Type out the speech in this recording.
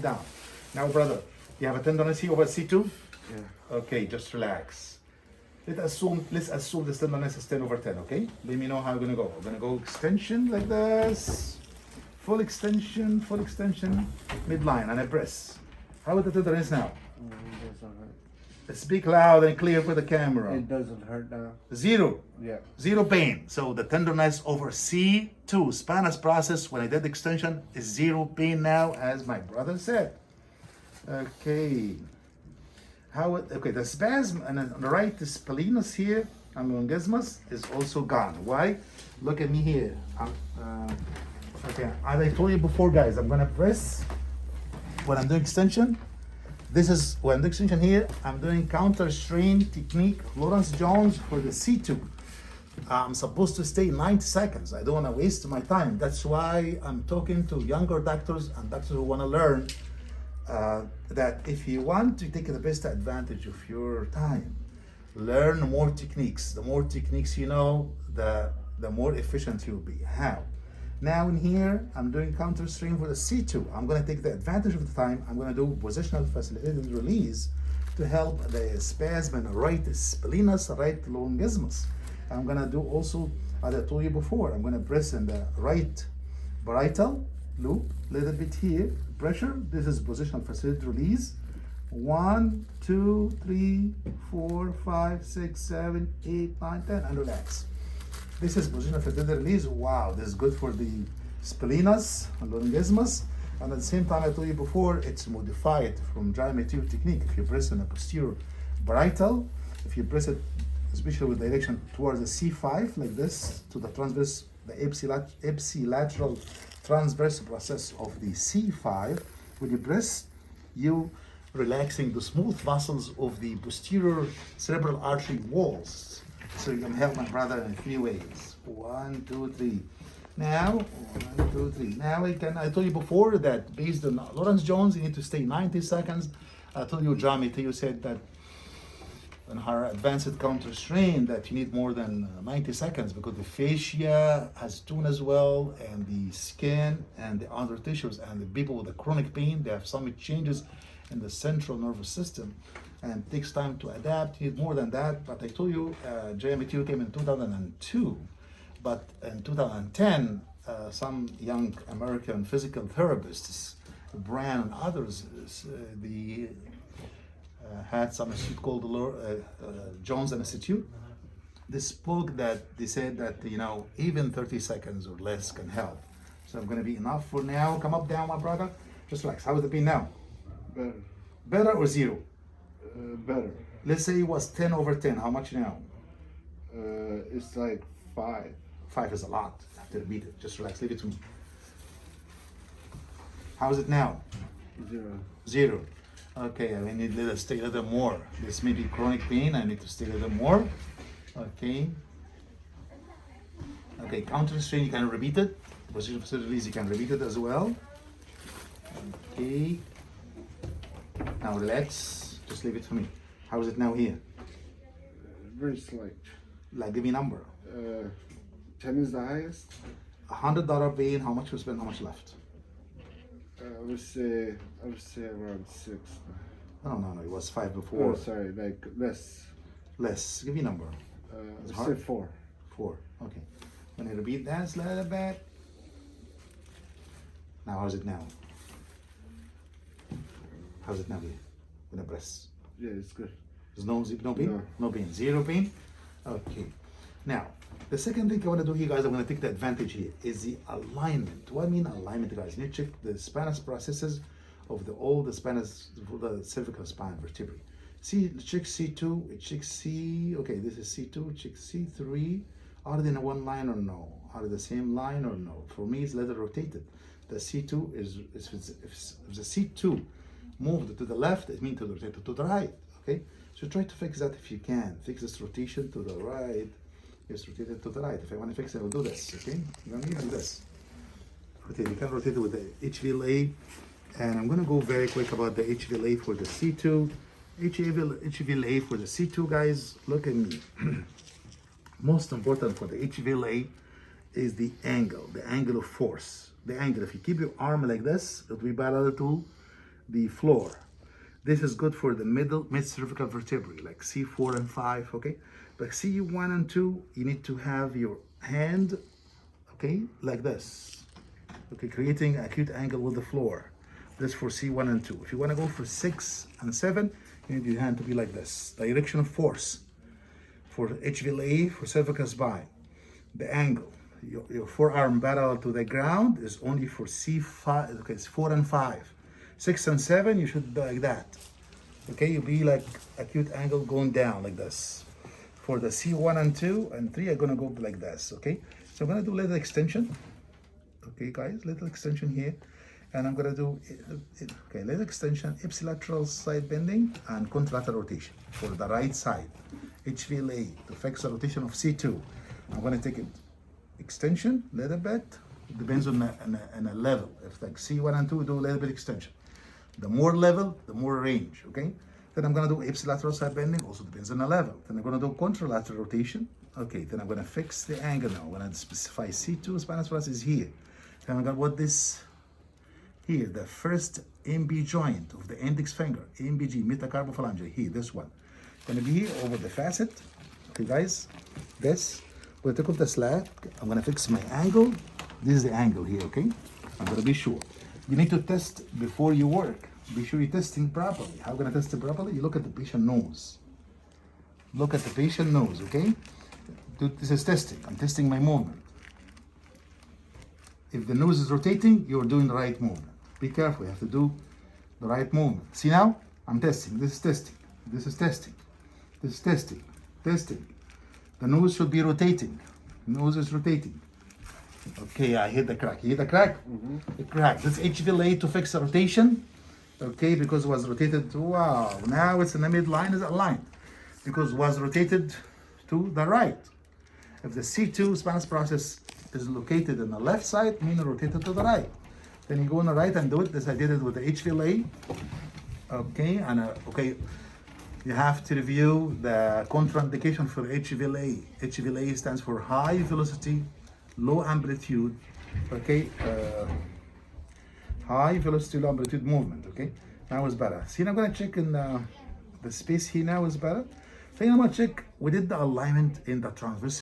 Down. Now, brother, you have a tenderness here over C2? Yeah. Okay, just relax. Let's assume this tenderness is 10 over 10, okay? Let me know how we're gonna go. We're gonna go extension like this. Full extension, midline, and a press. How is the tenderness now? It doesn't hurt. Speak loud and clear for the camera. It doesn't hurt now. Zero. Yeah. Zero pain. So the tenderness over C2, spinous process, when I did extension, is zero pain now, as my brother said. Okay. Okay, the spasm and on the right, the spinous here and longismus is also gone. Why? Look at me here. Okay, as I told you before, guys, I'm gonna press when I'm doing extension. This is when I'm doing extension here. I'm doing counter strain technique, Lawrence Jones for the C2. I'm supposed to stay 90 seconds. I don't want to waste my time. That's why I'm talking to younger doctors and doctors who want to learn that if you want to take the best advantage of your time, learn more techniques. The more techniques you know, the more efficient you'll be. How? Now in here, I'm doing counter strain for the C2. I'm gonna take the advantage of the time. I'm gonna do positional facilitated release to help the spasm in the right spinous, right longismus. I'm gonna do also, as I told you before, I'm gonna press in the right parietal loop, little bit here, pressure. This is positional facilitated release. 1, 2, 3, 4, 5, 6, 7, 8, 9, 10, and relax. This is positional facilitated release. Wow, this is good for the spinous and longismus. And at the same time, I told you before, it's modified from dry material technique. If you press in a posterior parietal, if you press it, especially with direction towards the C5, like this, to the transverse, the ipsilateral transverse process of the C5, when you press, you relaxing the smooth muscles of the posterior cerebral artery walls. So you can help my brother in 3 ways. 1, 2, 3. Now, 1, 2, 3. Now I told you before that based on Lawrence Jones, you need to stay 90 seconds. I told you, Jamie, you said that in her advanced counter strain that you need more than 90 seconds because the fascia has tone as well, and the skin and the other tissues, and the people with the chronic pain, they have some changes in the central nervous system, and it takes time to adapt. You need more than that, but I told you JMTU came in 2002, but in 2010 some young American physical therapists, Brand and others, had some institute called Jones Institute. They spoke that they said that even 30 seconds or less can help. So I'm going to be enough for now. Come up, down, my brother. Just relax. How is it been now? Better. Better or zero? Better. Let's say it was 10 over 10. How much now? It's like 5. 5 is a lot. I have to repeat it. Just relax. Leave it to me. How is it now? 0. 0. Okay, I need to stay a little more. This may be chronic pain. I need to stay a little more. Okay. Okay, counter strain, you can repeat it. Position facilities, you can repeat it as well. Okay. Now relax. Just leave it for me. How is it now here? Very slight. Like, give me a number. 10 is the highest. $100 pain. How much you spend? How much left? I would say around 6. No. It was 5 before. Oh, sorry, like less. Less. Give me a number. I would say 4. 4. Okay. When I repeat that a little bit. Now, how's it now? How's it now here? When I press. Yeah, it's good. There's no pain? No. No pain. 0 pain? Okay. Now, the second thing I want to do here, guys, I'm going to take the advantage here, is the alignment. What I mean alignment, guys? You need to check the spinous processes of all the spinous, the cervical spine vertebrae. See, check C2, check C, okay, this is C2, check C3. Are they in one line or no? Are they the same line or no? For me, it's little rotated. The C2 if the C2 moved to the left, it means to rotate to the right, okay? So try to fix that if you can. Fix this rotation to the right. Just rotate it to the right. If I want to fix it, I'll do this, okay? You want me to do this? Rotate. You can rotate it with the HVLA. And I'm going to go very quick about the HVLA for the C2. HVLA for the C2, guys, look at me. Most important for the HVLA is the angle of force. The angle, if you keep your arm like this, it will be parallel to the floor. This is good for the mid-cervical vertebrae, like C4 and 5, okay? But C1 and 2, you need to have your hand, okay, like this. Okay, creating acute angle with the floor. This for C1 and 2. If you want to go for 6 and 7, you need your hand to be like this. Direction of force. For HVLA, for cervical spine. The angle, your forearm parallel to the ground is only for C5, okay, it's 4 and 5. 6 and 7, you should be like that. Okay, you'll be like acute angle going down like this. For the C1 and 2 and 3, I'm gonna go like this, okay? So I'm gonna do little extension. Okay, guys, little extension here. And I'm gonna do, okay, little extension, ipsilateral side bending and contralateral rotation for the right side. HVLA to fix the rotation of C2. I'm gonna take it extension, little bit. It depends on a level. If like C1 and 2, do a little bit extension. The more level, the more range, okay? Then I'm gonna do ipsilateral side bending, also depends on the level. Then I'm gonna do contralateral rotation. Okay, then I'm gonna fix the angle now. I'm gonna specify C2 spinous process is here. Then I'm gonna put this here, the first MB joint of the index finger, MBG, metacarpophalangeal, here, this one. Gonna be here over the facet. Okay, guys, this. I'm gonna take off the slat. I'm gonna fix my angle. This is the angle here, okay? I'm gonna be sure. You need to test before you work. Be sure you're testing properly. How can I test it properly? You look at the patient nose. Look at the patient nose, okay? This is testing. I'm testing my movement. If the nose is rotating, you're doing the right movement. Be careful, you have to do the right movement. See now? I'm testing. This is testing. This is testing. This is testing. Testing. The nose should be rotating. Nose is rotating. Okay, I hit the crack. You hit the crack? The crack. This HVLA to fix the rotation. Okay, because it was rotated. Wow, now it's in the midline, is aligned. Because it was rotated to the right. If the C2 spinous process is located in the left side, meaning rotated to the right. Then you go on the right and do it. This I did it with the HVLA. Okay, and okay, you have to review the contraindication for HVLA. HVLA stands for high velocity, low amplitude. Okay, high velocity, low amplitude movement. Okay, now is better. See, I'm gonna check in the space here now is better. Then I'm gonna check we did the alignment in the transverse.